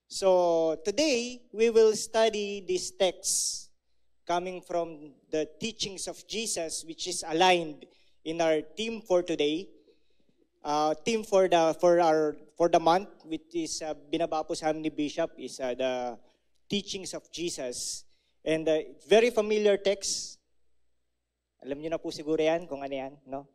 So today, we will study this text coming from the teachings of Jesus, which is aligned in our theme for today. Theme for the month, which is binaba po sa amin ni Bishop, is the teachings of Jesus. And very familiar text. Alam niyo na po siguro yan kung ano yan, no?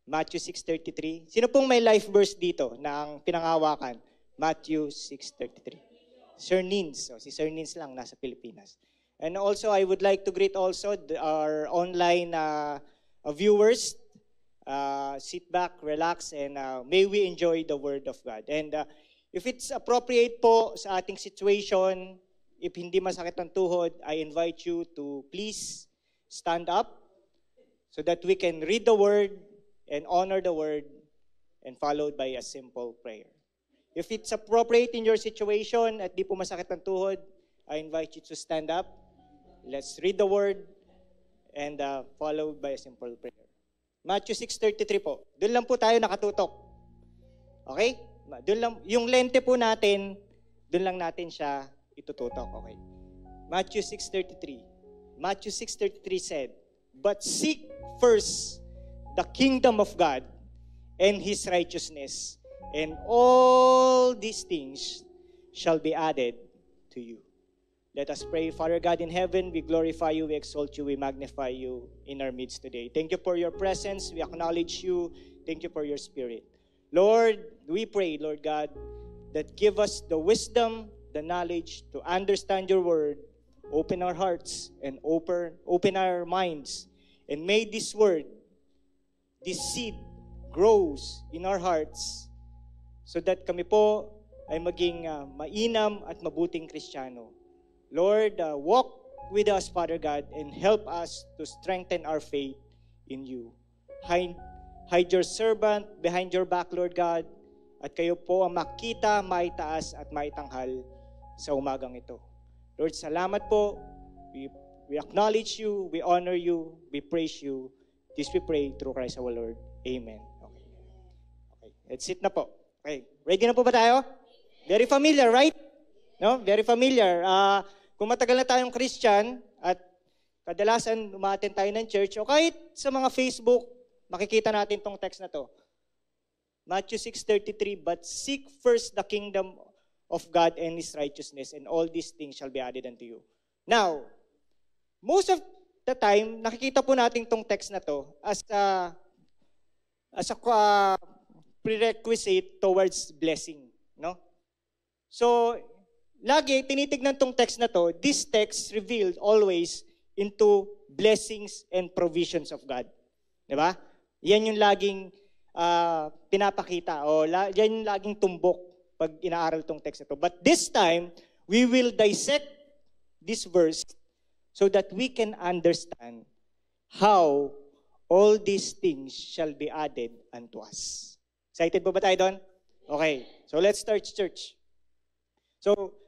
Matthew 6:33. Sino pong may life verse dito na ang pinangahawakan? Matthew 6:33. Sir Nins. So, si Sir Nins lang nasa Pilipinas. And also, I would like to greet also our online viewers. Sit back, relax, and may we enjoy the Word of God. And if it's appropriate po sa ating situation, if hindi masakit ang tuhod, I invite you to please stand up so that we can read the Word and honor the Word, and followed by a simple prayer. If it's appropriate in your situation at di po masakit ang tuhod, I invite you to stand up. Let's read the Word and followed by a simple prayer. Matthew 6:33 po. Doon lang po tayo nakatutok. Okay? Doon lang, yung lente po natin, doon lang natin siya itututok. Okay? Matthew 6:33. Matthew 6:33 said, "But seek first the kingdom of God and His righteousness, and all these things shall be added to you." Let us pray. Father God in heaven, we glorify you, we exalt you, we magnify you in our midst today. Thank you for your presence. We acknowledge you. Thank you for your spirit. Lord, we pray, Lord God, that give us the wisdom, the knowledge to understand your word. Open our hearts and open our minds. And may this word, this seed, grows in our hearts so that kami po ay maging mainam at mabuting Kristiyano. Lord, walk with us, Father God, and help us to strengthen our faith in you. Hide your servant behind your back, Lord God, at kayo po ang makita, maitaas at maitanghal sa umagang ito. Lord, salamat po. We acknowledge you, we honor you, we praise you. This we pray through Christ our Lord. Amen. Okay. Let's sit na po. Okay. Ready na po ba tayo? Very familiar, right? No? Very familiar. Kung matagal na tayong Christian at kadalasan umattend tayo ng church o kahit sa mga Facebook, makikita natin tong text na to. Matthew 6:33, "But seek first the kingdom of God and His righteousness, and all these things shall be added unto you." Now, most of the time, nakikita po natin tong text na to as a prerequisite towards blessing, no? So, lagi tinitignan tong text na to, this text revealed always into blessings and provisions of God. Di ba? Yan yung laging pinapakita o yan yung laging tumbok pag inaaral tong text na to. But this time, we will dissect this verse so that we can understand how all these things shall be added unto us. Excited po ba tayo doon? Okay. So let's start, church. So,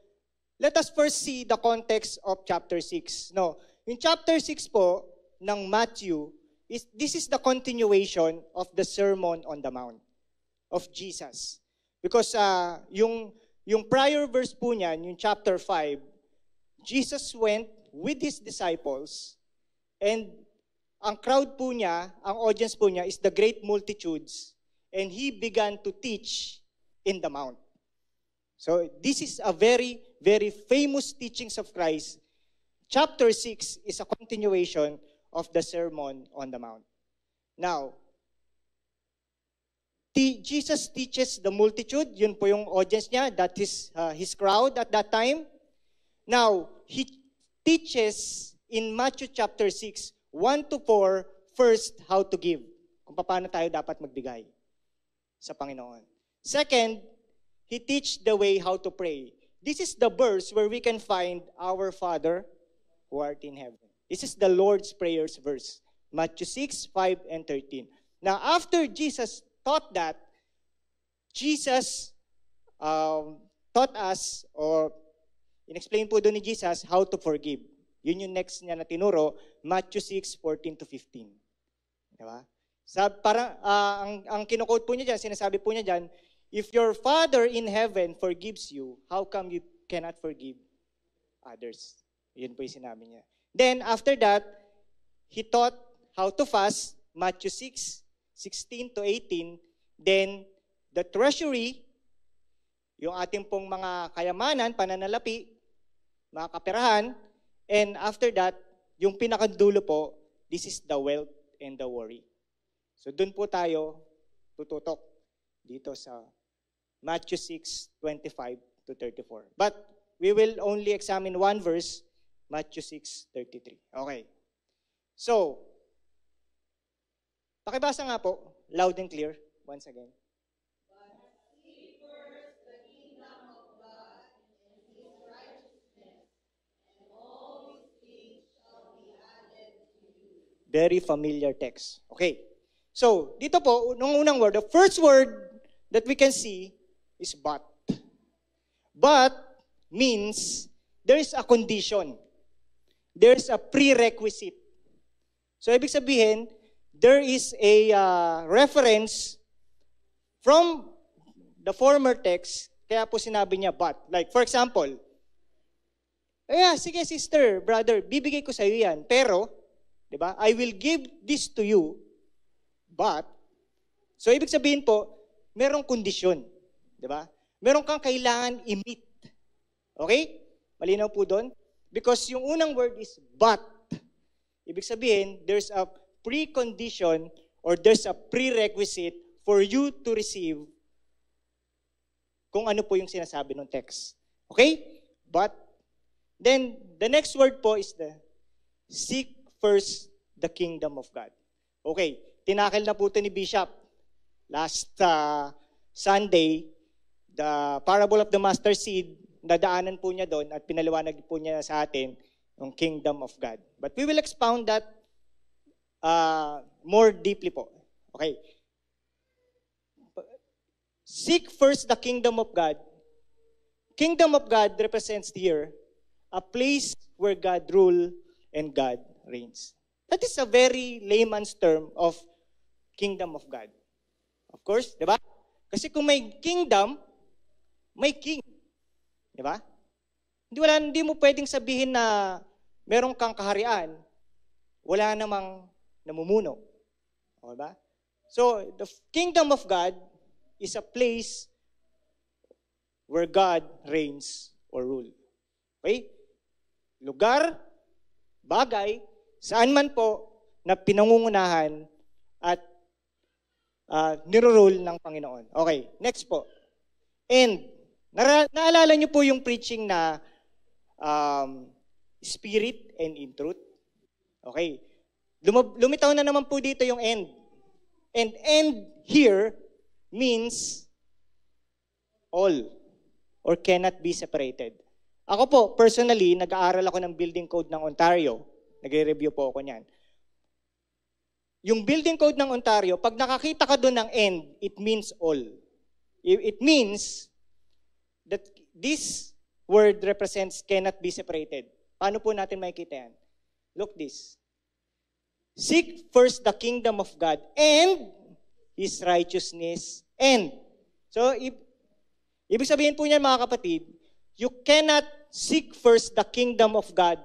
let us first see the context of chapter 6. No, in chapter 6 po ng Matthew, this is the continuation of the Sermon on the Mount of Jesus. Because yung prior verse po niyan, yung chapter 5, Jesus went with His disciples, and ang crowd po niya, ang audience po niya is the great multitudes, and He began to teach in the Mount. So this is a very, very famous teachings of Christ. Chapter 6 is a continuation of the Sermon on the Mount. Now, Jesus teaches the multitude, yun po yung audience niya, that is his crowd at that time. Now, He teaches in Matthew chapter 6, 1-4, first, how to give. Kung paano tayo dapat magbigay sa Panginoon. Second, He teach the way how to pray. This is the verse where we can find our Father who art in heaven. This is the Lord's Prayers verse. Matthew 6, 5, and 13. Now, after Jesus taught that, Jesus taught us, or in-explain po doon ni Jesus, how to forgive. Yun yung next niya na tinuro, Matthew 6, 14-15. Diba? Ang kinukote po niya dyan, sinasabi po niya dyan, If your Father in heaven forgives you, how come you cannot forgive others? Yun po yung sinabi niya. Then, after that, he taught how to fast, Matthew 6:16 to 18. Then, the treasury, yung ating pong mga kayamanan, pananalapi, mga kaperahan. And after that, yung pinakadulo po, this is the wealth and the worry. So, dun po tayo tututok dito sa Matthew 6:25 to 34. But we will only examine one verse, Matthew 6:33. Okay. So, pakibasa nga po, loud and clear, once again. Very familiar text. Okay. So, dito po, nung unang word, the first word that we can see is but. But means there is a condition. There is a prerequisite. So, ibig sabihin, there is a reference from the former text, kaya po sinabi niya but. Like, for example, sige sister, brother, bibigay ko sa iyo yan. Pero, di ba, I will give this to you, but, so ibig sabihin po, merong kondisyon. Di ba? Meron kang kailangan i-meet. Okay? Malinaw po doon? Because yung unang word is but. Ibig sabihin, there's a precondition or there's a prerequisite for you to receive kung ano po yung sinasabi ng text. Okay? But, then, the next word po is the seek first the kingdom of God. Okay, tinakil na po ito ni Bishop. Last Sunday, the parable of the mustard seed, nadaanan po niya doon at pinaliwanag po niya sa atin yung kingdom of God. But we will expound that more deeply po. Okay. Seek first the kingdom of God. Kingdom of God represents here a place where God rule and God reigns. That is a very layman's term of kingdom of God. Of course, di ba? Kasi kung may kingdom, may king. Di ba? Hindi mo pwedeng sabihin na meron kang kaharian, wala namang namumuno. O, diba? So, the kingdom of God is a place where God reigns or rule. Okay? Lugar, bagay, saan man po na pinangungunahan at nirurule ng Panginoon. Okay, next po. And, naalala niyo po yung preaching na spirit and in truth? Okay. Lumitaw na naman po dito yung end. And end here means all or cannot be separated. Ako po, personally, nag-aaral ako ng building code ng Ontario. Nagre-review po ako niyan. Yung building code ng Ontario, pag nakakita ka doon ng end, it means all. It means that this word represents cannot be separated. Paano po natin makikita yan? Look this. Seek first the kingdom of God and His righteousness and. So, ibig sabihin po niyan mga kapatid, you cannot seek first the kingdom of God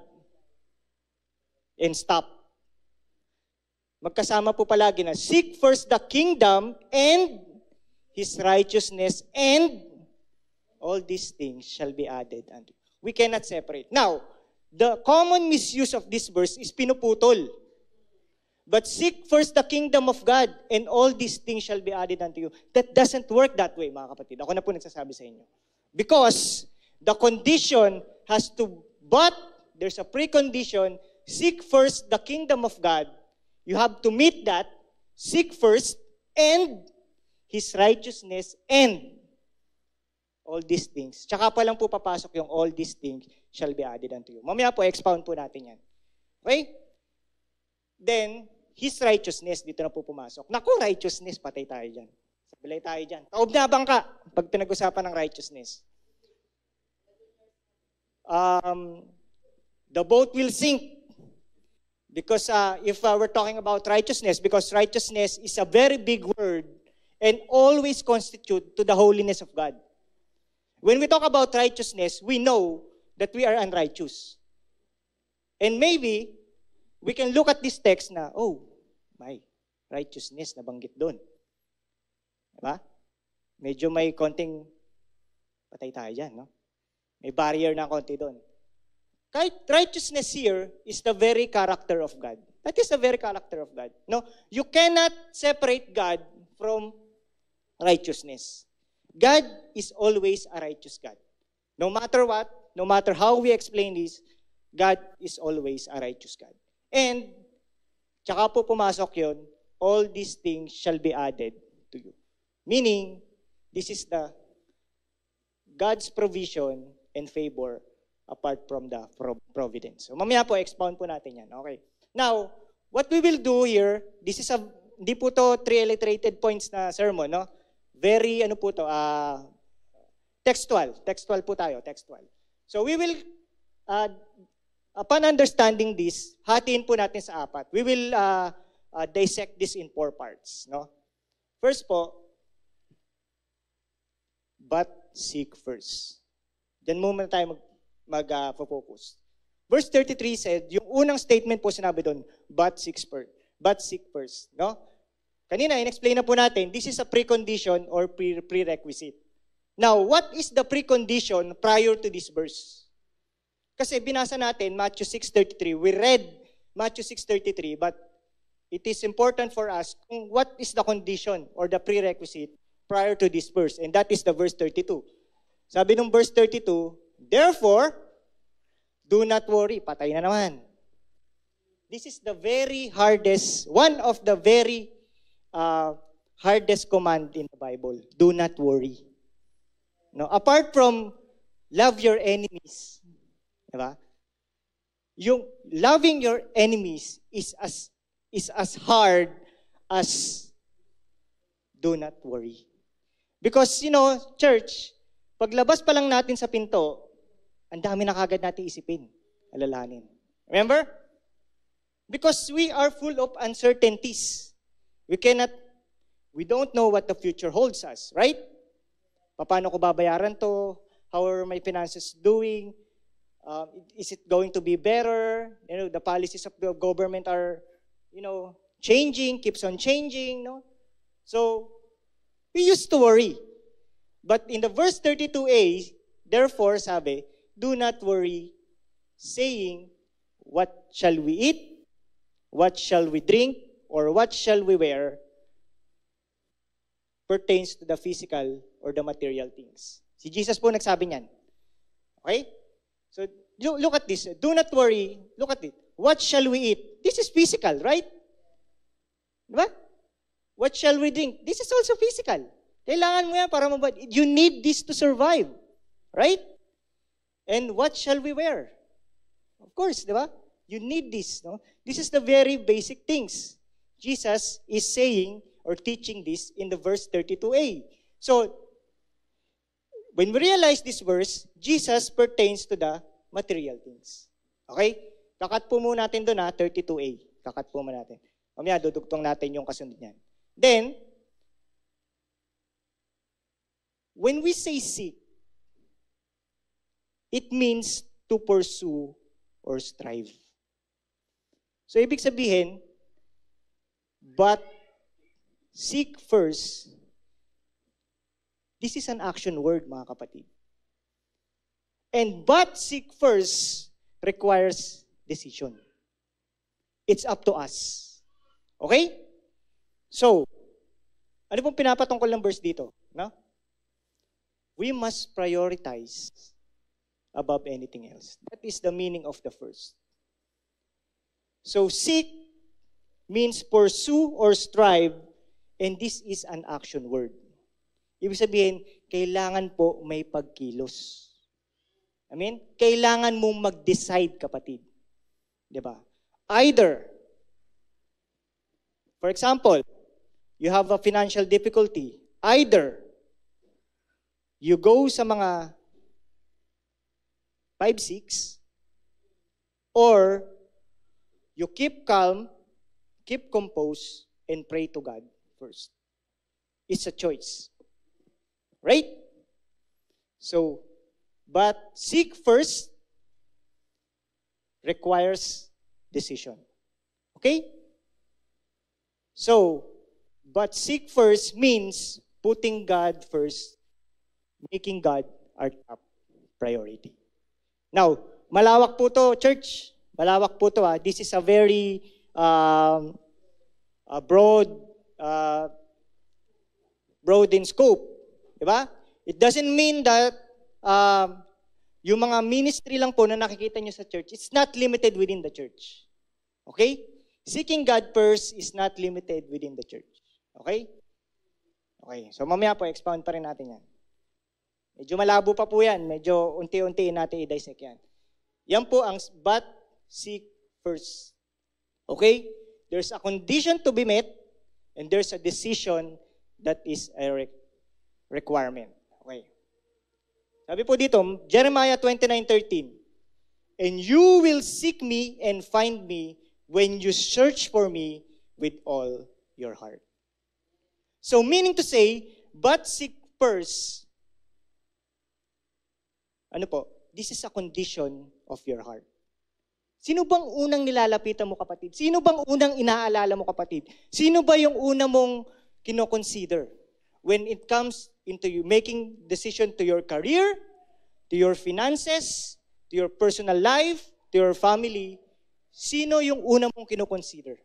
and stop. Magkasama po palagi na seek first the kingdom and His righteousness and all these things shall be added unto you. We cannot separate. Now, the common misuse of this verse is pinuputol. But seek first the kingdom of God and all these things shall be added unto you. That doesn't work that way, mga kapatid. Ako na po nagsasabi sa inyo. Because the condition has to, but there's a precondition, seek first the kingdom of God. You have to meet that, seek first, and His righteousness, and all these things. Tsaka pa lang po papasok yung all these things shall be added unto you. Mamaya po, expound po natin yan. Okay? Then, His righteousness, dito na po pumasok. Naku, righteousness, patay tayo dyan. Sabilay tayo dyan. Taob na bang ka pag pinag-usapan ng righteousness? The boat will sink. Because if we're talking about righteousness, because righteousness is a very big word and always constitute to the holiness of God. When we talk about righteousness, we know that we are unrighteous. And maybe, we can look at this text na, oh, may righteousness nabanggit doon. Diba? Medyo may konting patay tayo dyan, no? May barrier na konti doon. Kahit righteousness here is the very character of God. That is the very character of God. No, you cannot separate God from righteousness. God is always a righteous God. No matter what, no matter how we explain this, God is always a righteous God. And, tsaka po pumasok yun, all these things shall be added to you. Meaning, this is the God's provision and favor apart from the providence. So, mamaya po, expound po natin yan. Okay. Now, what we will do here, this is hindi po to 3 alliterated points na sermon, no? Very, textual. Textual po tayo, textual. So, we will, upon understanding this, hatiin po natin sa 4. We will dissect this in 4 parts, no? First po, but seek first. Diyan muna tayo mag-focus. Verse 33 said, yung unang statement po sinabi doon, but seek first. No? Kanina, in-explain na po natin, this is a precondition or prerequisite. Now, what is the precondition prior to this verse? Kasi binasa natin, Matthew 6:33. We read Matthew 6:33, but it is important for us kung what is the condition or the prerequisite prior to this verse. And that is the verse 32. Sabi nung verse 32, therefore, do not worry. Patay na naman. This is the very hardest, one of the very hardest command in the Bible. Do not worry. No, apart from love your enemies, diba? Yung loving your enemies is as hard as do not worry. Because, church, paglabas pa lang natin sa pinto, ang dami na kagad natin isipin, alalahanin. Remember? Because we are full of uncertainties. We don't know what the future holds us, right? Paano ko babayaran to? How are my finances doing? Is it going to be better? The policies of the government are, changing, keeps on changing, no? So, we used to worry. But in the verse 32a, therefore, sabi, do not worry, saying, what shall we eat? What shall we drink? Or what shall we wear? Pertains to the physical or the material things. Si Jesus po nagsabi niyan. Okay? So, look at this. Do not worry. Look at it. What shall we eat? This is physical, right? Diba? What shall we drink? This is also physical. Kailangan mo yan para you need this to survive. Right? And what shall we wear? Of course, diba? You need this. No? This is the very basic things. Jesus is saying or teaching this in the verse 32a. So, when we realize this verse, Jesus pertains to the material things. Okay? Kakat po muna natin doon 32a. Kakat po muna natin. Mamaya, dudugtong natin yung kasunod niyan. Then, when we say seek, it means to pursue or strive. So, ibig sabihin, but seek first, this is an action word, mga kapatid. And but seek first requires decision. It's up to us. Okay? So, ano pong pinapatungkol ng verse dito? No? We must prioritize above anything else. That is the meaning of the first. So, seek means pursue or strive, and this is an action word. Ibig sabihin, kailangan po may pagkilos. I mean, kailangan mong mag-decide, kapatid. Diba? Either, for example, you have a financial difficulty. Either, you go sa mga 5-6, or you keep calm, keep composed, and pray to God first. It's a choice. Right? So, but seek first requires decision. Okay? So, but seek first means putting God first, making God our top priority. Now, malawak po to, church. Malawak po to. This is a very broad in scope. Diba? It doesn't mean that yung mga ministry lang po na nakikita nyo sa church, it's not limited within the church. Okay? Seeking God first is not limited within the church. Okay? Okay. So mamaya po, expound pa rin natin yan. Medyo malabo pa po yan. Medyo unti-unti natin i-dissect yan. Yan po ang but seek first. Okay? There's a condition to be met and there's a decision that is a requirement. Okay. Sabi po dito, Jeremiah 29:13, and you will seek me and find me when you search for me with all your heart. So meaning to say, but seek first, ano po, this is a condition of your heart. Sino bang unang nilalapitan mo, kapatid? Sino bang unang inaalala mo, kapatid? Sino ba yung una mong kino-consider when it comes into you making decision to your career, to your finances, to your personal life, to your family? Sino yung una mong kino-consider?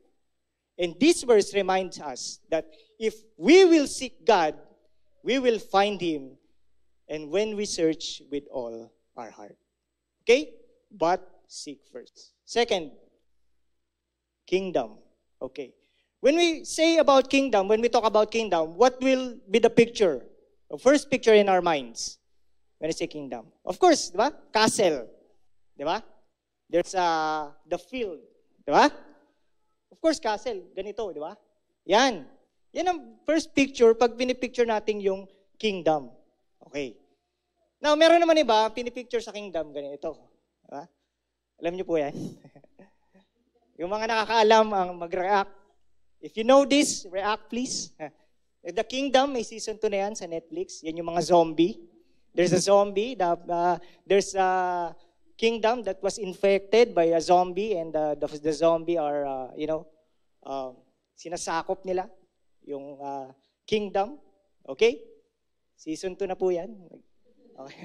And this verse reminds us that if we will seek God, we will find Him, and when we search with all our heart. Okay? But seek first. Second, kingdom. Okay. When we say about kingdom, when we talk about kingdom, what will be the picture? The first picture in our minds when we say kingdom. Of course, di ba? Castle. Di ba? There's the field. Di ba? Of course, castle. Ganito, di ba? Yan. Yan ang first picture pag pinipicture natin yung kingdom. Okay. Now, meron naman iba, pinipicture sa kingdom, ganito. Di ba? Alam niyo po yan? Yung mga nakakaalam ang mag-react. If you know this, react please. The Kingdom, may season 2 na yan sa Netflix. Yan yung mga zombie. There's a zombie. There's a kingdom that was infected by a zombie, and the zombie are, sinasakop nila yung kingdom. Okay? Season 2 na po yan. Okay.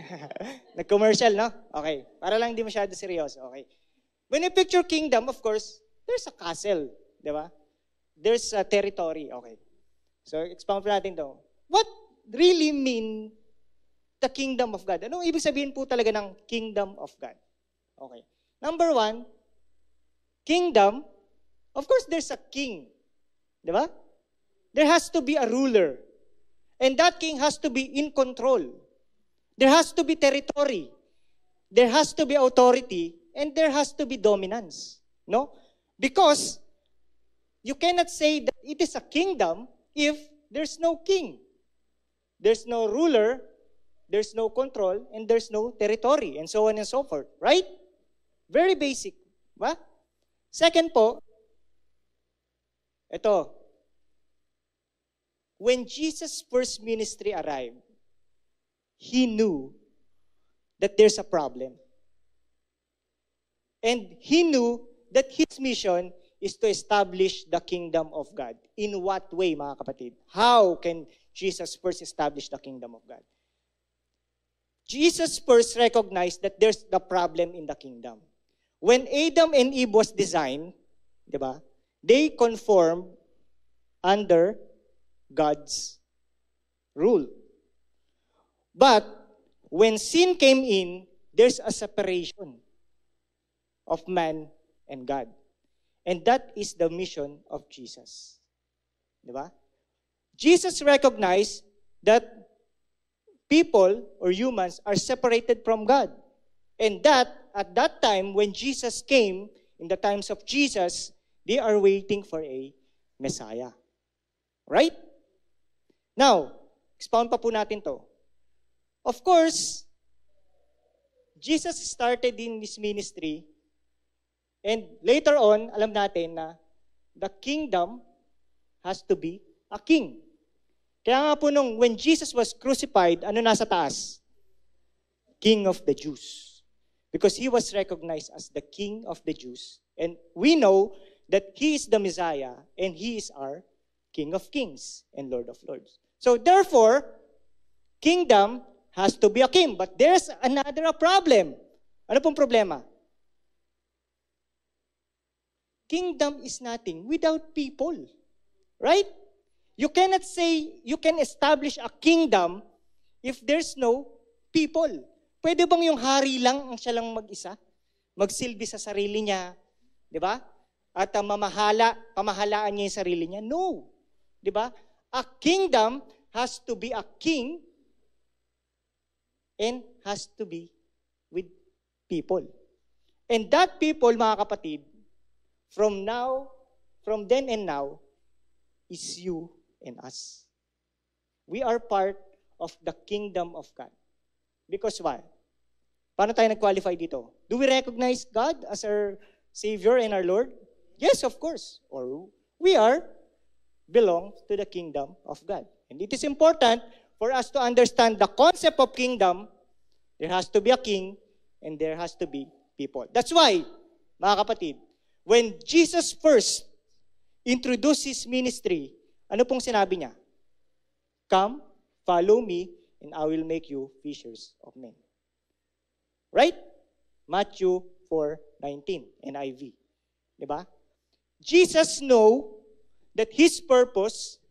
Nag-commercial, no? Okay. Para lang hindi masyado seryoso. Okay. When you picture kingdom, of course, there's a castle. Di ba? There's a territory. Okay. So, expound po natin to. What really mean the kingdom of God? Anong ibig sabihin po talaga ng kingdom of God? Okay. Number 1, kingdom, of course, there's a king. Di ba? There has to be a ruler. And that king has to be in control. There has to be territory. There has to be authority. And there has to be dominance. No? Because you cannot say that it is a kingdom if there's no king. There's no ruler, there's no control, and there's no territory, and so on and so forth. Right? Very basic. Ba? Second po, ito. When Jesus' first ministry arrived, He knew that there's a problem. And He knew that His mission is to establish the kingdom of God. In what way, mga kapatid? How can Jesus first establish the kingdom of God? Jesus first recognized that there's the problem in the kingdom. When Adam and Eve was designed, di ba, they conformed under God's rule. But when sin came in, there's a separation of man and God. And that is the mission of Jesus. Diba? Jesus recognized that people or humans are separated from God. And that, at that time, when Jesus came, in the times of Jesus, they are waiting for a Messiah. Right? Now, expound pa po natin to. Of course, Jesus started in His ministry, and later on, alam natin na the kingdom has to be a king. Kaya nga po when Jesus was crucified, ano nasa taas? King of the Jews. Because he was recognized as the King of the Jews. And we know that he is the Messiah and he is our King of Kings and Lord of Lords. So therefore, kingdom has to be a king. But there's another problem. Ano pong problema? Kingdom is nothing without people. Right? You cannot say you can establish a kingdom if there's no people. Pwede bang yung hari lang ang siya lang mag-isa? Magsilbi sa sarili niya, di ba? At pamahalaan niya yung sarili niya? No. Di ba? A kingdom has to be a king and has to be with people. And that people, mga kapatid, from then and now, is you and us. We are part of the kingdom of God. Because why? Paano tayo nag-qualify dito? Do we recognize God as our Savior and our Lord? Yes, of course. Or we belong to the kingdom of God. And it is important for us to understand the concept of kingdom. There has to be a king and there has to be people. That's why, mga kapatid, when Jesus first introduced His ministry, ano pong sinabi niya? Come, follow me, and I will make you fishers of men. Right? Matthew 4:19, NIV. Diba? Jesus know that His purpose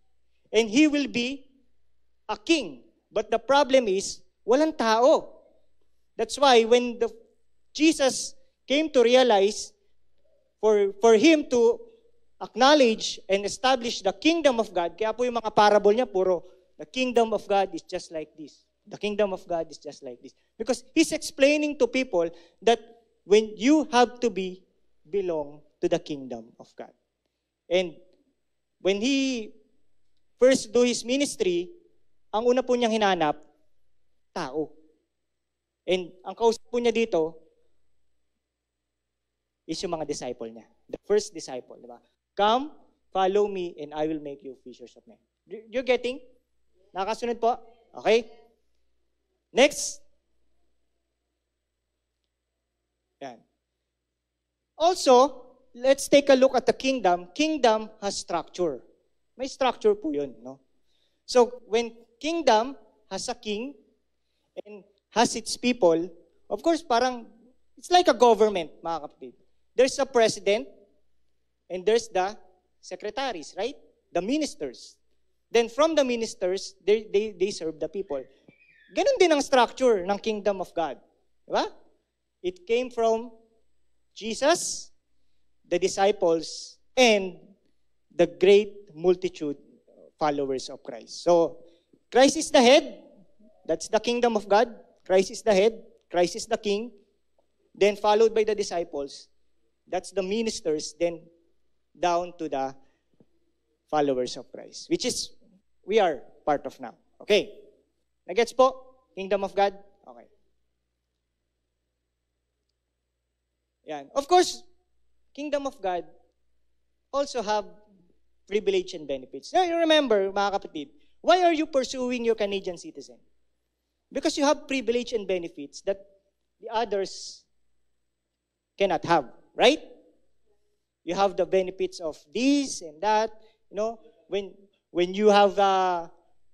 and He will be a king. But the problem is, walang tao. That's why when Jesus came to realize for Him to acknowledge and establish the kingdom of God, kaya po yung mga parable niya, puro, the kingdom of God is just like this. The kingdom of God is just like this. Because He's explaining to people that when you have to belong to the kingdom of God. And when He first do His ministry, ang una po niyang hinanap, tao. And ang kausap po niya dito is yung mga disciple niya. The first disciple, di ba? Come, follow me, and I will make you fishers of men. You getting? Nakasunod po? Okay? Next. Yan. Also, let's take a look at the kingdom. Kingdom has structure. May structure po yun, no? So, when kingdom has a king and has its people, of course, parang, it's like a government, mga kapatid. There's a president, and there's the secretaries, right? The ministers. Then from the ministers, they serve the people. Ganun din ang structure ng kingdom of God. Diba? It came from Jesus, the disciples, and the great multitude followers of Christ. So, Christ is the head. That's the kingdom of God. Christ is the head. Christ is the king. Then followed by the disciples. That's the ministers. Then down to the followers of Christ, which is, we are part of now. Okay. Nagets po? Kingdom of God? Okay. Yan. Of course, kingdom of God also have privilege and benefits. Now, you remember, mga kapatid, why are you pursuing your Canadian citizen? Because you have privilege and benefits that the others cannot have, right? You have the benefits of this and that. You know, when you have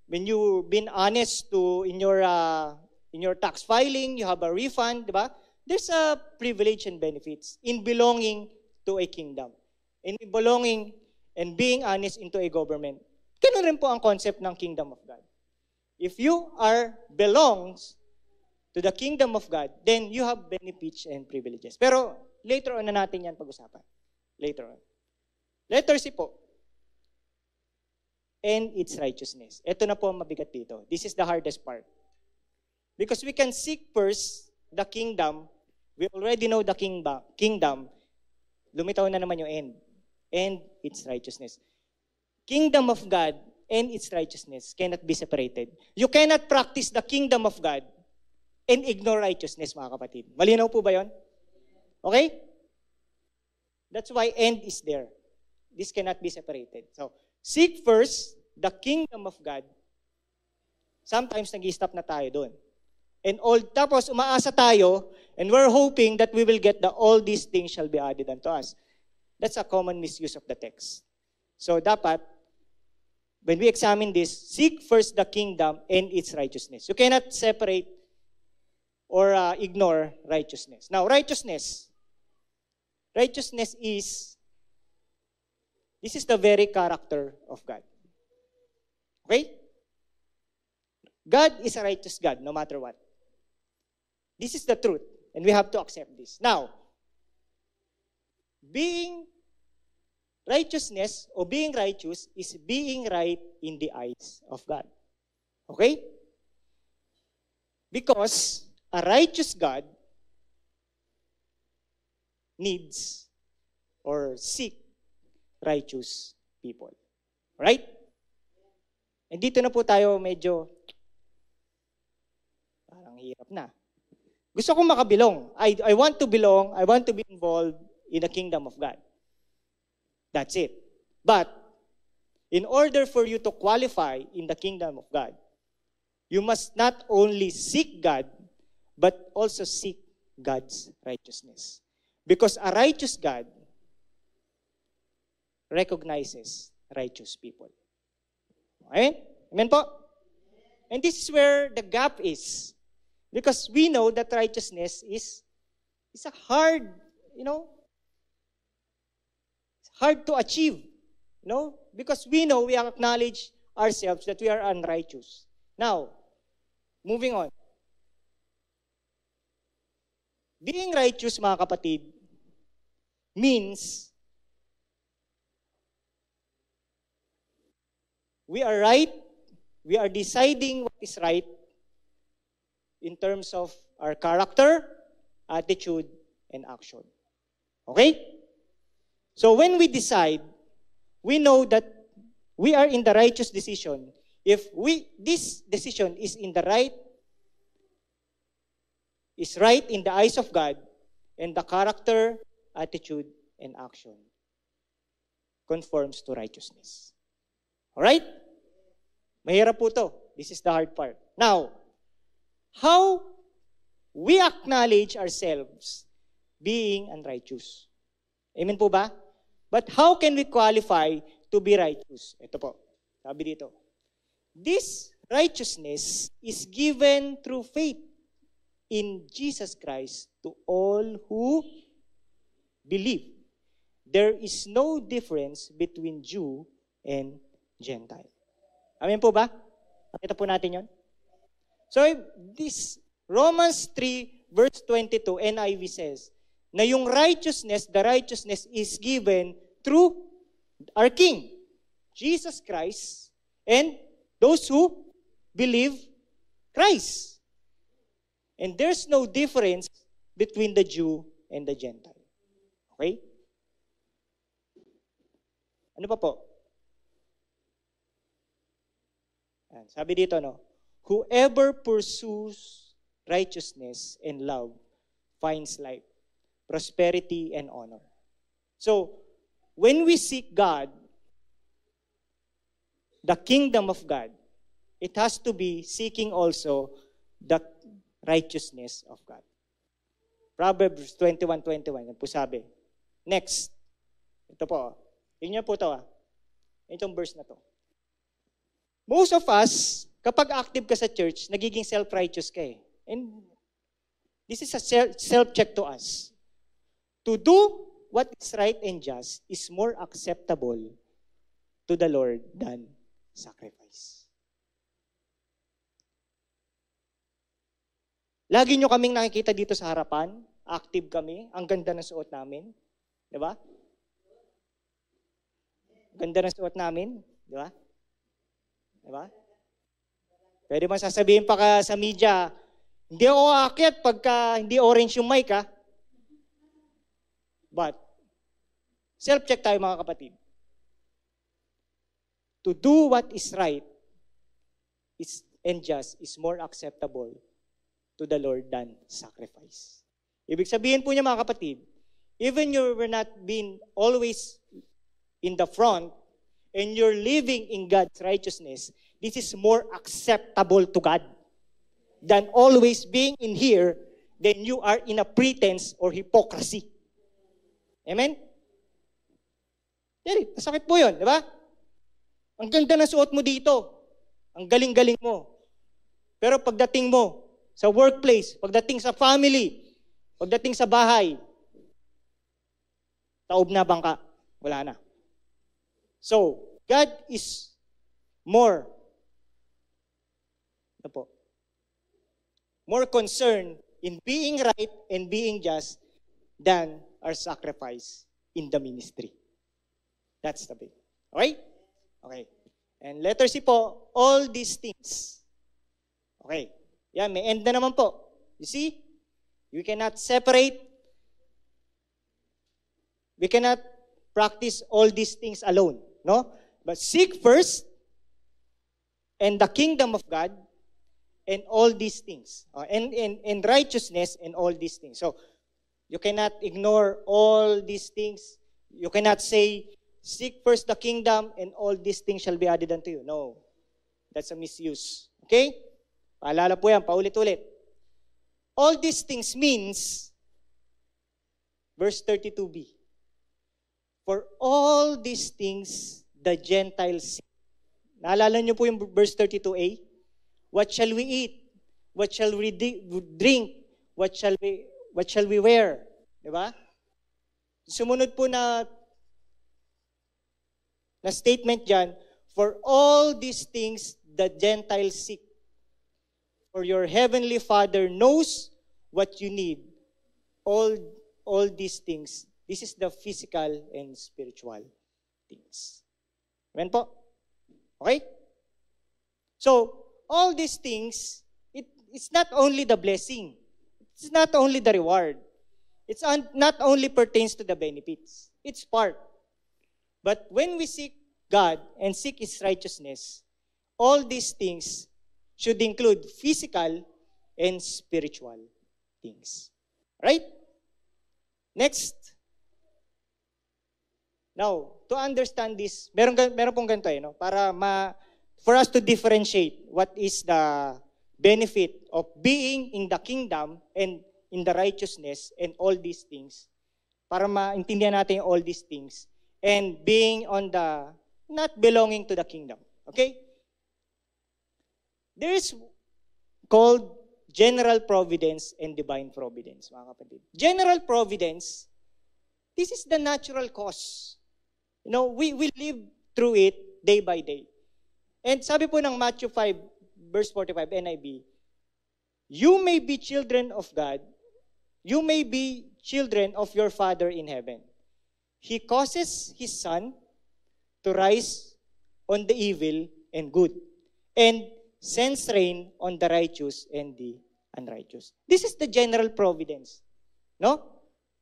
when you've been honest in your tax filing, you have a refund, di ba? There's a privilege and benefits in belonging to a kingdom, in belonging and being honest into a government. Ganun rin po ang concept ng kingdom of God. If you belongs to the kingdom of God, then you have benefits and privileges. Pero later on na natin yan pag-usapan. Later on. Letter C po. And its righteousness. Ito na po ang mabigat dito. This is the hardest part. Because we can seek first the kingdom. We already know the kingdom. Lumitaw na naman yung end. And its righteousness. Kingdom of God and its righteousness cannot be separated. You cannot practice the kingdom of God and ignore righteousness, mga kapatid. Malinaw po ba yon? Okay? That's why end is there. This cannot be separated. So, seek first the kingdom of God sometimes nag-stop na tayo doon. And tapos umaasa tayo, and we're hoping that we will get all these things shall be added unto us. That's a common misuse of the text. So dapat, when we examine this, seek first the kingdom and its righteousness. You cannot separate or ignore righteousness. Now, righteousness is, this is the very character of God. Okay? God is a righteous God, no matter what. This is the truth, and we have to accept this. Now, being righteousness or being righteous is being right in the eyes of God. Okay? Because a righteous God needs or seek righteous people. Right? And dito na po tayo medyo parang hirap na. Gusto kong makabilong. I want to belong. I want to be involved in the kingdom of God. That's it. But, in order for you to qualify in the kingdom of God, you must not only seek God, but also seek God's righteousness. Because a righteous God recognizes righteous people. Amen? Amen po? And this is where the gap is. Because we know that righteousness is a hard, hard to achieve. Because we acknowledge ourselves that we are unrighteous. Now, moving on. Being righteous, mga kapatid, means we are right, we are deciding what is right in terms of our character, attitude, and action. Okay? So when we decide, we know that we are in the righteous decision if this decision is right in the eyes of God, and the character, attitude, and action conforms to righteousness. Alright? Mahirap po to. This is the hard part. Now, how we acknowledge ourselves being unrighteous. Amen po ba? But how can we qualify to be righteous? Ito po. Sabi dito. This righteousness is given through faith in Jesus Christ to all who believe. There is no difference between Jew and Gentile. Amen po ba? Nakita po natin yon. So, this Romans 3 verse 22, NIV says, na yung the righteousness is given through our King, Jesus Christ, and those who believe Christ. And there's no difference between the Jew and the Gentile. Okay? Ano pa po? Sabi dito, whoever pursues righteousness and love finds life, prosperity, and honor. So, when we seek God, the kingdom of God, it has to be seeking also the righteousness of God. Proverbs 21:21, yan po sabi. Next. Ito po. Tingnan po ito. Itong verse na to. Most of us, kapag active ka sa church, nagiging self-righteous ka eh. And this is a self-check to us. To do what is right and just is more acceptable to the Lord than sacrifice. Lagi nyo kaming nakikita dito sa harapan, active kami, ang ganda ng suot namin. Diba? Ganda ng suot namin. Diba? Diba? Pwede man sasabihin pa ka sa media, hindi ako aakyat pagka hindi orange yung mic, ha? But, self-check tayo mga kapatid. To do what is right and just is more acceptable to the Lord than sacrifice. Ibig sabihin po niya mga kapatid, even you were not being always in the front and you're living in God's righteousness, this is more acceptable to God than always being in here, then you are in a pretense or hypocrisy. Amen? Yan, masakit po yun, di ba? Ang ganda ng suot mo dito. Ang galing-galing mo. Pero pagdating mo sa workplace, pagdating sa family, pagdating sa bahay, taob na bangka. Wala na. So, God is more concerned in being right and being just than our sacrifice in the ministry. That's the big. Okay? Okay. And letter C po, all these things. Okay. Yan, may end na naman po. You see? We cannot separate. We cannot practice all these things alone. No? But seek first and the kingdom of God and all these things. And righteousness and all these things. So, you cannot ignore all these things. You cannot say, seek first the kingdom and all these things shall be added unto you. No. That's a misuse. Okay? Paalala po yan, paulit-ulit. All these things means, verse 32b, for all these things the Gentiles seek. Naalala niyo po yung verse 32a? What shall we eat? What shall we drink? What shall we wear? Diba? Sumunod po na statement dyan, for all these things the Gentiles seek. For your heavenly Father knows what you need. All these things. This is the physical and spiritual things. Amen po? Okay? So, all these things, it's not only the blessing. It's not only the reward. It's not only pertains to the benefits. It's part. But when we seek God and seek His righteousness, all these things should include physical and spiritual things. Right? Next. Now, to understand this, meron pong ganito no? For us to differentiate what is the benefit of being in the kingdom and in the righteousness and all these things, para maintindihan natin all these things, and being on the, not belonging to the kingdom. Okay? There is called general providence and divine providence, mga kapatid. General providence, this is the natural cause. You know, we live through it day by day. And sabi po ng Matthew 5, verse 45, NIV, you may be children of God, you may be children of your Father in heaven. He causes His sun to rise on the evil and good, and sends rain on the righteous and the unrighteous. This is the general providence. No?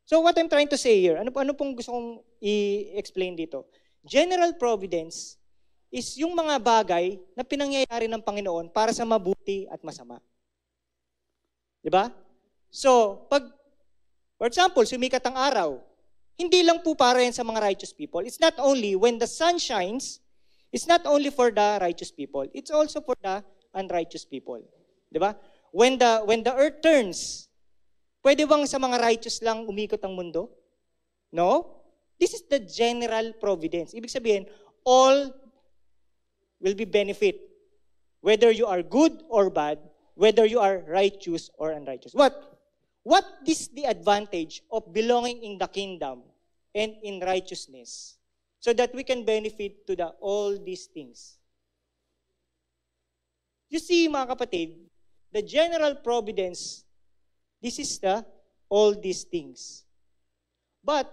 So what I'm trying to say here, ano pong gusto kong i-explain dito? General providence is yung mga bagay na pinangyayari ng Panginoon para sa mabuti at masama. Diba? So, for example, sumikat ang araw, hindi lang po para yan sa mga righteous people. It's not only when the sun shines, it's not only for the righteous people, it's also for the unrighteous people. Diba? When the earth turns, pwede bang sa mga righteous lang umikot ang mundo? No? This is the general providence. Ibig sabihin, all will be benefit. Whether you are good or bad, whether you are righteous or unrighteous. What is the advantage of belonging in the kingdom and in righteousness so that we can benefit to all these things? You see, mga kapatid, the general providence, this is the all these things. But,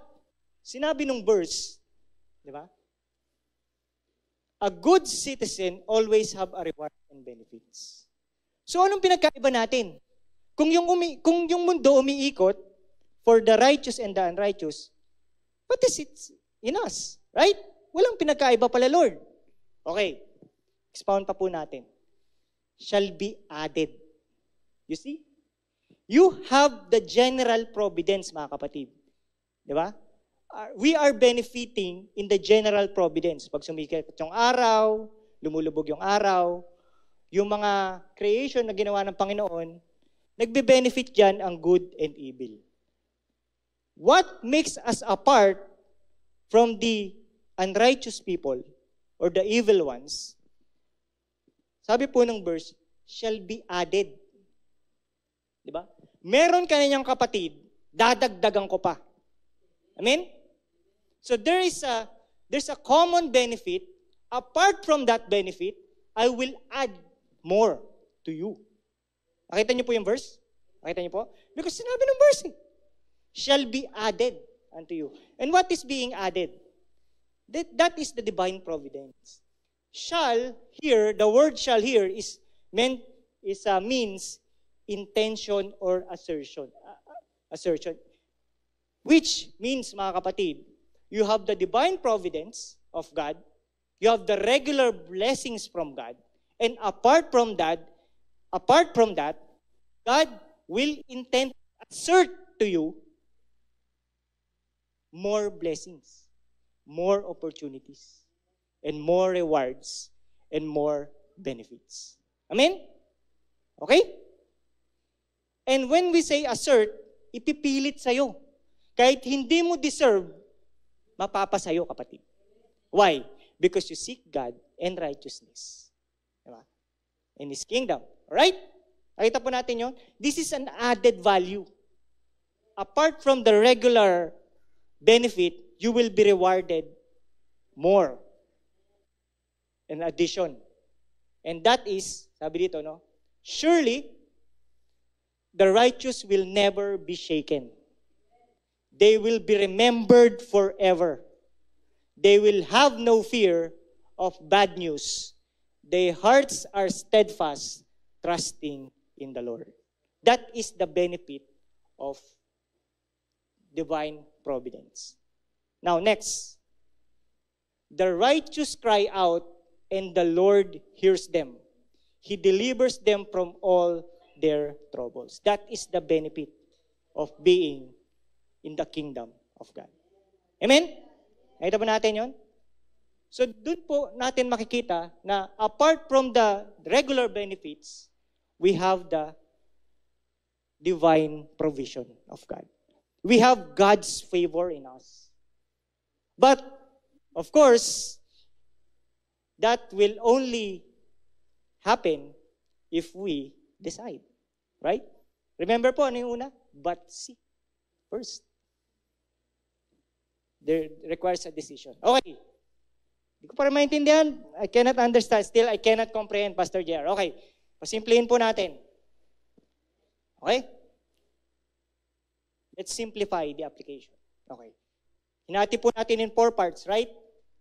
sinabi nung verse, di ba? A good citizen always have a reward and benefits. So, anong pinagkaiba natin? Kung yung mundo umiikot for the righteous and the unrighteous, what is it in us? Right? Walang pinagkaiba pala, Lord. Okay. Expound pa po natin. Shall be added. You see? You have the general providence, mga kapatid. Di ba? We are benefiting in the general providence. Pag sumikat yung araw, lumulubog yung araw, yung mga creation na ginawa ng Panginoon, nagbe-benefit dyan ang good and evil. What makes us apart from the unrighteous people or the evil ones, sabi po ng verse, shall be added. Diba? Meron ka niyang kapatid, dadagdagan ko pa. Amen? So there's a common benefit. Apart from that benefit, I will add more to you. Nakita niyo po yung verse? Nakita niyo po? Because sinabi ng verse shall be added unto you. And what is being added? That is the divine providence. Shall here, the word shall here means intention or assertion. Assertion. Which means, mga kapatid, you have the divine providence of God, you have the regular blessings from God, and apart from that, God will intend to assert to you more blessings, more opportunities, and more rewards, and more benefits. Amen? Okay? And when we say assert, ipipilit sa'yo. Kahit hindi mo deserve, mapapasayo, kapatid. Why? Because you seek God and righteousness. Diba? In His kingdom. Alright? Nakita po natin yun? This is an added value. Apart from the regular benefit, you will be rewarded more. In addition. And that is, sabi dito, no? Surely, the righteous will never be shaken. They will be remembered forever. They will have no fear of bad news. Their hearts are steadfast, trusting in the Lord. That is the benefit of divine providence. Now, next. The righteous cry out, and the Lord hears them. He delivers them from all their troubles. That is the benefit of being in the kingdom of God. Amen? Nakita po natin yon? So, doon po natin makikita na apart from the regular benefits, we have the divine provision of God. We have God's favor in us. But, of course, that will only happen if we decide. Right? Remember po, ano yung una? But seek first. There requires a decision. Okay. Hindi ko pa rin maintindihan. I cannot understand. Still, I cannot comprehend, Pastor Jer. Okay. Pasimplihin po natin. Okay? Let's simplify the application. Okay. Hinati po natin in 4 parts, right?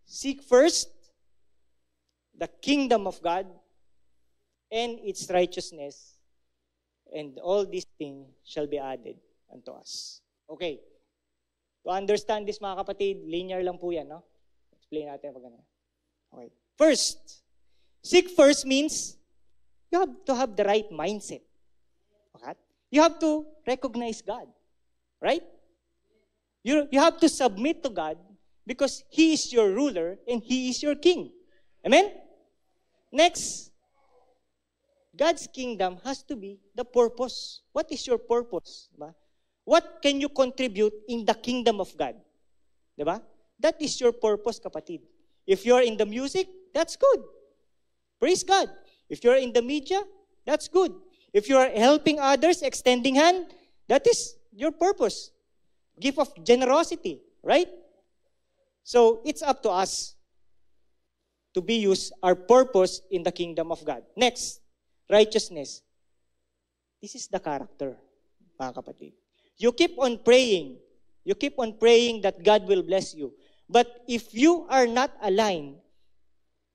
Seek first the kingdom of God and its righteousness, and all these things shall be added unto us. Okay. To understand this, mga kapatid, linear lang po yan, no? Explain natin pag ano. Okay. First, seek first means you have to have the right mindset. Okay? You have to recognize God. Right? You have to submit to God because He is your ruler and He is your king. Amen? Next, God's kingdom has to be the purpose. What is your purpose? Diba? What can you contribute in the kingdom of God? Diba? That is your purpose, kapatid. If you're in the music, that's good. Praise God. If you're in the media, that's good. If you're helping others, extending hand, that is your purpose. Gift of generosity, right? So, it's up to us to be used, our purpose in the kingdom of God. Next, righteousness. This is the character, mga kapatid. You keep on praying. You keep on praying that God will bless you. But if you are not aligned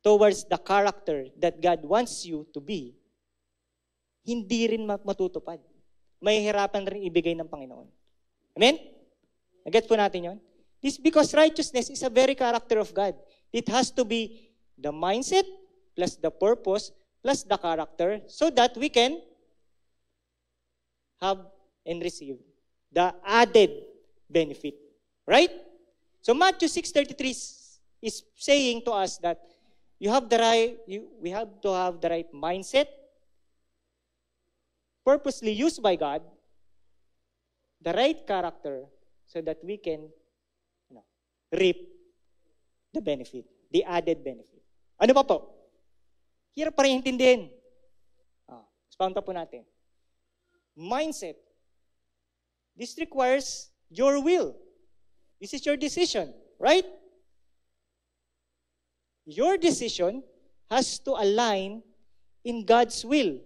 towards the character that God wants you to be, hindi rin matutupad. May hirapan rin ibigay ng Panginoon. Amen? Nag-get po natin yun? This because righteousness is a very character of God. It has to be the mindset plus the purpose plus the character so that we can have and receive the added benefit. Right? So Matthew 6:33 is saying to us that we have to have the right mindset, purposely used by God, the right character, so that we can reap the benefit, the added benefit. Ano pa po? Hirap pa rin intindihin. Expound pa po natin. Mindset. This requires your will. This is your decision, right? Your decision has to align in God's will.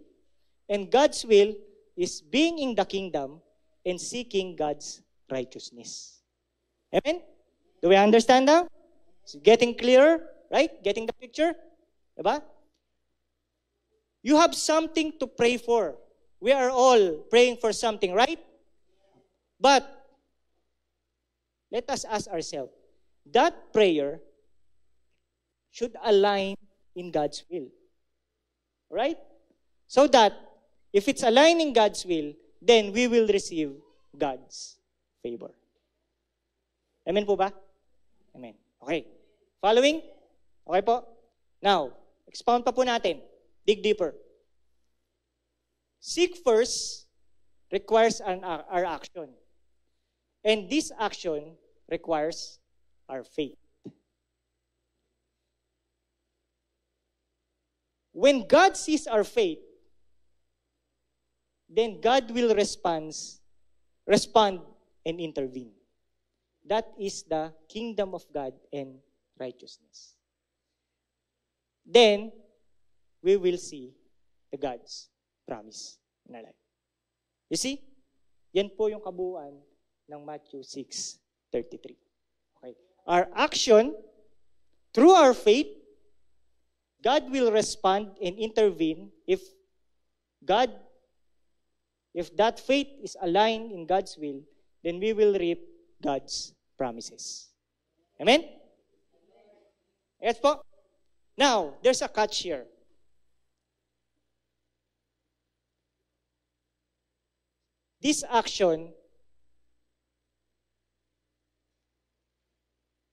And God's will is being in the kingdom and seeking God's righteousness. Amen? Do we understand now? It's getting clearer, right? Getting the picture? Diba? You have something to pray for. We are all praying for something, right? But let us ask ourselves, that prayer should align in God's will. Right? So that if it's aligned in God's will, then we will receive God's favor. Amen po ba? Amen. Okay. Following? Okay po? Now, expound pa po natin. Dig deeper. Seek first requires our action. And this action requires our faith. When God sees our faith, then God will respond and intervene. That is the kingdom of God and righteousness. Then, we will see the God's promise in our life. You see? Yan po yung kabuuan ng Matthew 6:33. Okay. Our action, through our faith, God will respond and intervene if that faith is aligned in God's will, then we will reap God's promises. Amen? Yes po? Now, there's a catch here. This action,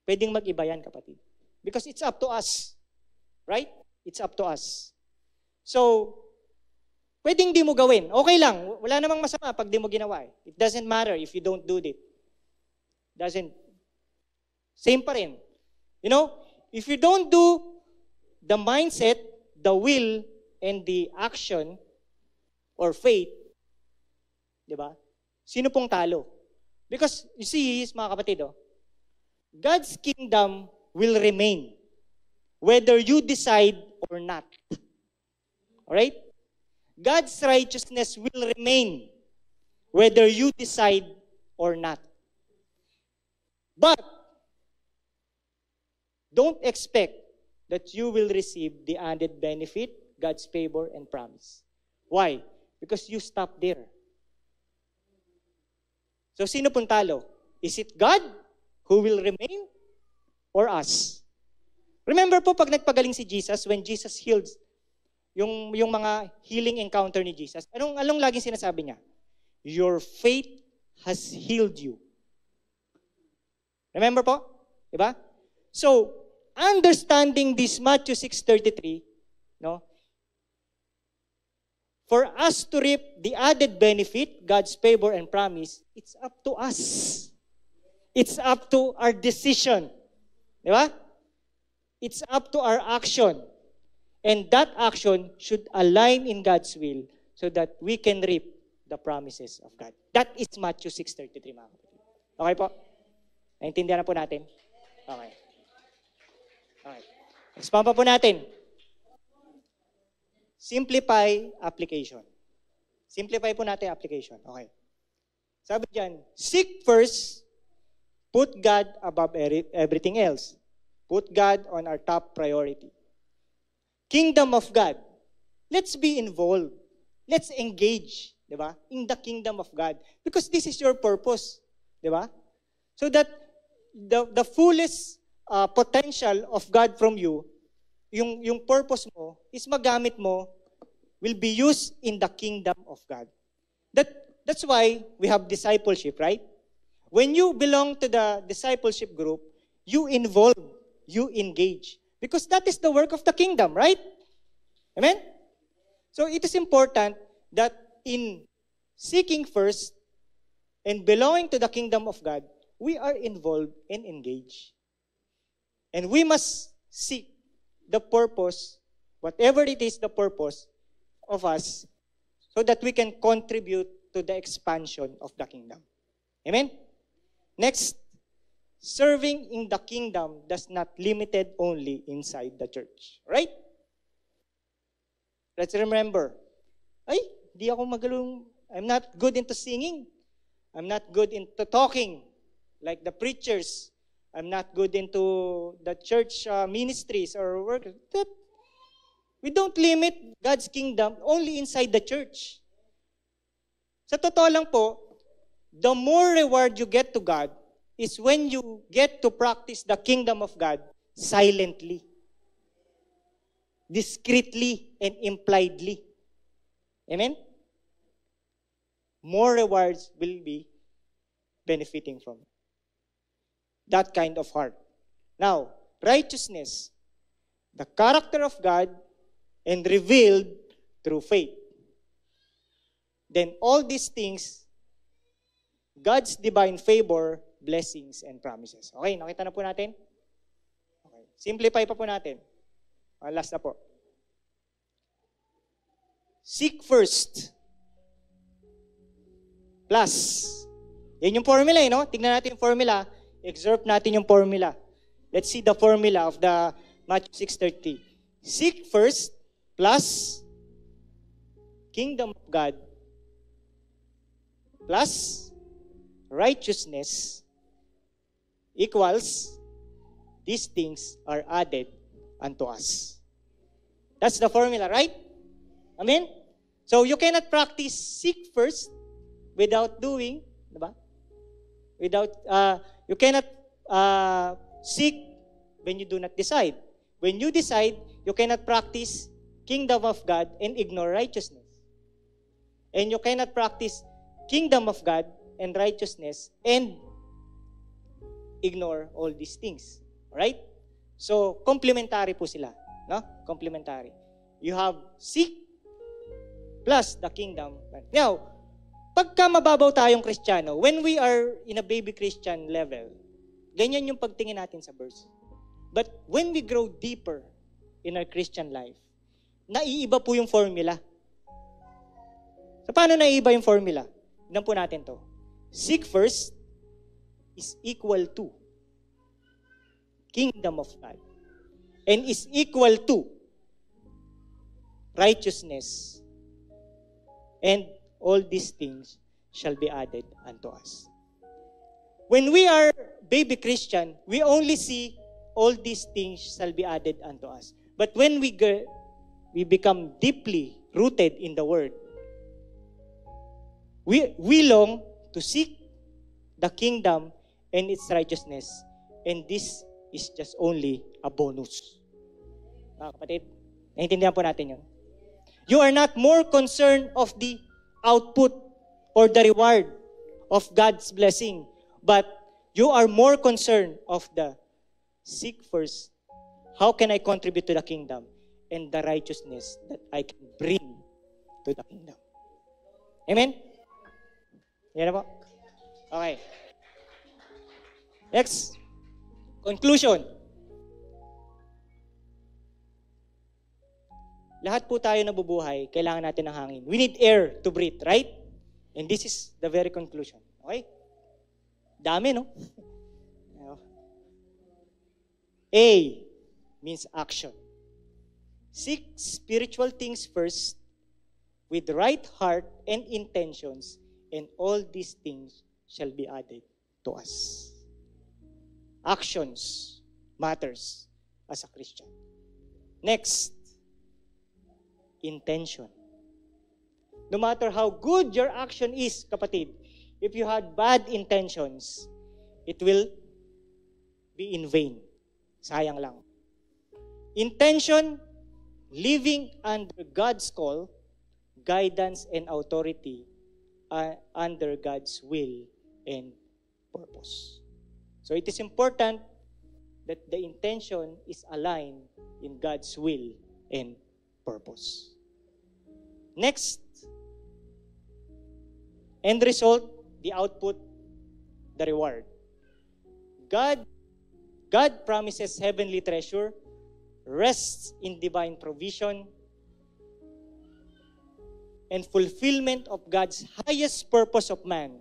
pwedeng mag-iba yan, kapatid. Because it's up to us. Right? It's up to us. So, pwedeng di mo gawin. Okay lang. Wala namang masama pag di mo ginawa. It doesn't matter if you don't do it. Same pa rin. You know, if you don't do the mindset, the will, and the action, or faith, di ba? Sino pong talo? Because, you see, mga kapatid, God's kingdom will remain whether you decide or not. Alright? God's righteousness will remain whether you decide or not. But, don't expect that you will receive the added benefit, God's favor and promise. Why? Because you stop there. So, sino pong talo? Is it God who will remain or us? Remember po pag nagpagaling si Jesus, when Jesus healed, yung mga healing encounter ni Jesus, anong laging sinasabi niya? Your faith has healed you. Remember po? Diba? So, understanding this Matthew 6:33, no? For us to reap the added benefit, God's favor and promise, it's up to us. It's up to our decision. Di ba? It's up to our action. And that action should align in God's will so that we can reap the promises of God. That is Matthew 6:33, mga kapatid. Okay po? Naintindihan na po natin? Okay. Okay. Expand pa po natin. Simplify application. Simplify po natin application. Okay. Sabi diyan, seek first, put God above everything else. Put God on our top priority. Kingdom of God. Let's be involved. Let's engage, di ba? In the kingdom of God. Because this is your purpose, di ba? So that the fullest potential of God from you, yung purpose mo, is magamit mo, will be used in the kingdom of God. That's why we have discipleship, right? When you belong to the discipleship group, you involve, you engage. Because that is the work of the kingdom, right? Amen? So it is important that in seeking first and belonging to the kingdom of God, we are involved and engaged. And we must seek the purpose, whatever it is the purpose of us, so that we can contribute to the expansion of the kingdom. Amen? Next, serving in the kingdom does not limited only inside the church. Right? Let's remember, di ako magalong, I'm not good into singing. I'm not good into talking like the preachers. I'm not good into the church ministries or work. We don't limit God's kingdom only inside the church. Sa totoo lang po, the more reward you get to God is when you get to practice the kingdom of God silently, discreetly, and impliedly. Amen? More rewards will be benefiting from that kind of heart. Now, righteousness, the character of God, and revealed through faith. Then all these things, God's divine favor, blessings, and promises. Okay, nakita na po natin? Okay. Simplify pa po natin. Last na po. Seek first. Plus. Yan yung formula, no? Tignan natin yung formula. Excerpt natin yung formula. Let's see the formula of the Matthew 6:30. Seek first plus kingdom of God plus righteousness equals these things are added unto us. That's the formula, right? Amen? So you cannot practice seek first without doing, diba? You cannot seek when you do not decide. When you decide, you cannot practice kingdom of God and ignore righteousness. And you cannot practice kingdom of God and righteousness and ignore all these things. Alright? So, complementary po sila. No? Complementary. You have seek plus the kingdom. Now, pagka mababaw tayong Kristiyano, when we are in a baby Christian level, ganyan yung pagtingin natin sa verse. But when we grow deeper in our Christian life, naiiba po yung formula. So, paano naiiba yung formula? Tignan po natin to. Seek first is equal to kingdom of God and is equal to righteousness, and all these things shall be added unto us. When we are baby Christian, we only see all these things shall be added unto us. But when we become deeply rooted in the Word, we long to seek the kingdom and its righteousness, and this is just only a bonus. Mga kapatid, naiintindihan po natin yun. You are not more concerned of the output or the reward of God's blessing, but you are more concerned of the seek first. How can I contribute to the kingdom and the righteousness that I can bring to the kingdom? Amen? Yan na po. Okay. Next. Conclusion. Lahat po tayo nabubuhay, kailangan natin ng hangin. We need air to breathe, right? And this is the very conclusion. Okay? Dami, no? A means action. Seek spiritual things first with right heart and intentions, and all these things shall be added to us. Actions matters as a Christian. Next, intention. No matter how good your action is, kapatid, if you had bad intentions, it will be in vain. Sayang lang. Intention, living under God's call, guidance, and authority under God's will and purpose. So it is important that the intention is aligned in God's will and purpose. Next, end result, the output, the reward. God promises heavenly treasure, rests in divine provision, and fulfillment of God's highest purpose of man,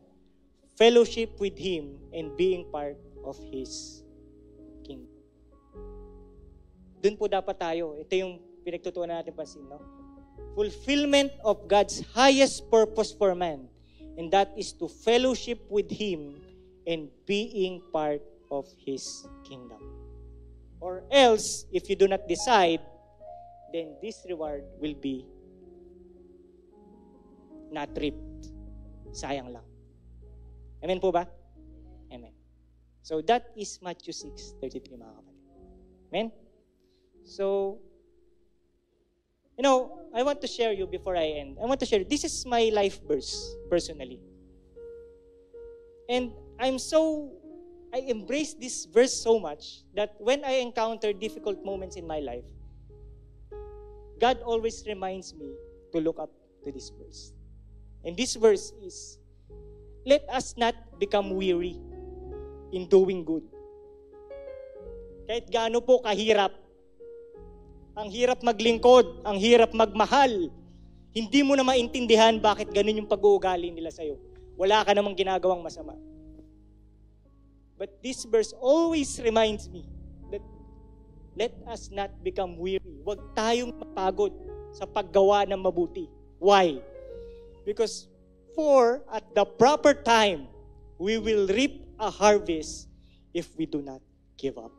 fellowship with Him and being part of His kingdom. Doon po dapat tayo. Ito yung pinagtutunan natin pansin, no? Fulfillment of God's highest purpose for man, and that is to fellowship with Him and being part of His kingdom. Or else, if you do not decide, then this reward will be not reaped. Sayang lang. Amen po ba? Amen. So that is Matthew 6:33, mga kapatid. Amen? So, I want to share you before I end. I want to share, this is my life verse, personally. And I embrace this verse so much that when I encounter difficult moments in my life, God always reminds me to look up to this verse. And this verse is, let us not become weary in doing good. Kahit gaano po kahirap, ang hirap maglingkod, ang hirap magmahal, hindi mo na maintindihan bakit ganun yung pag-uugali nila sa'yo. Wala ka namang ginagawang masama. But this verse always reminds me that let us not become weary. Huwag tayong mapagod sa paggawa ng mabuti. Why? Because for at the proper time, we will reap a harvest if we do not give up.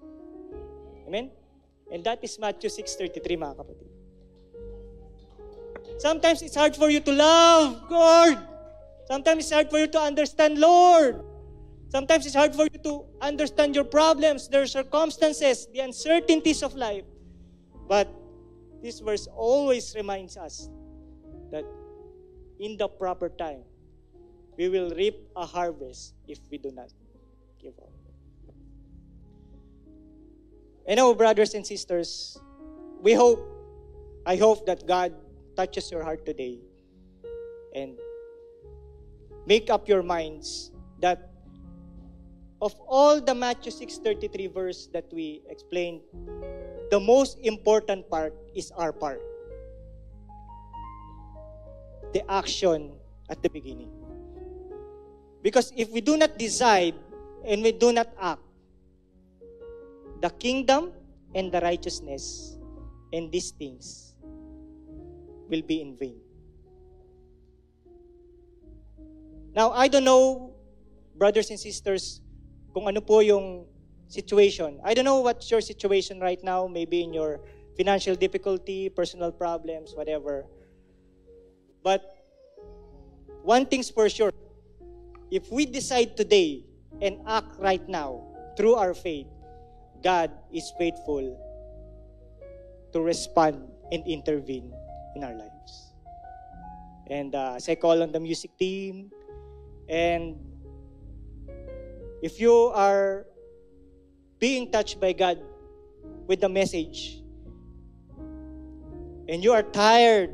Amen? And that is Matthew 6:33, mga kapatid. Sometimes it's hard for you to love God. Sometimes it's hard for you to understand Lord. Sometimes it's hard for you to understand your problems, their circumstances, the uncertainties of life. But this verse always reminds us that in the proper time, we will reap a harvest if we do not give up. Brothers and sisters, I hope that God touches your heart today and make up your minds that of all the Matthew 6:33 verse that we explained, the most important part is our part. The action at the beginning. Because if we do not decide and we do not act, the kingdom and the righteousness and these things will be in vain. Now, I don't know, brothers and sisters, kung ano po yung situation. I don't know what's your situation right now, maybe in your financial difficulty, personal problems, whatever. But one thing's for sure, if we decide today and act right now through our faith, God is faithful to respond and intervene in our lives. And as I call on the music team, and if you are being touched by God with the message, and you are tired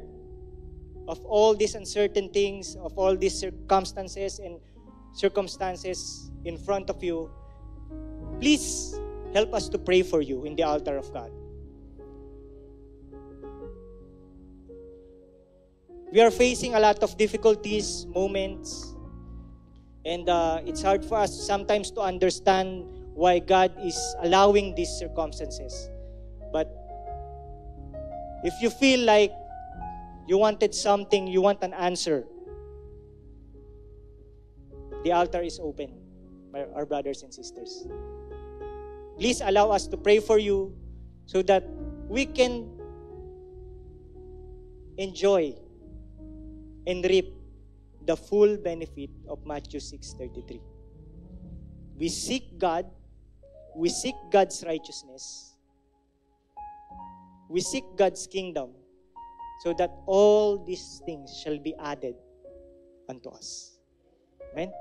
of all these uncertain things, of all these circumstances in front of you, please help us to pray for you in the altar of God. We are facing a lot of difficulties, moments, and it's hard for us sometimes to understand why God is allowing these circumstances. But if you feel like you wanted something, you want an answer, the altar is open, our brothers and sisters. Please allow us to pray for you so that we can enjoy and reap the full benefit of Matthew 6:33. We seek God, we seek God's righteousness, we seek God's kingdom, so that all these things shall be added unto us. Amen?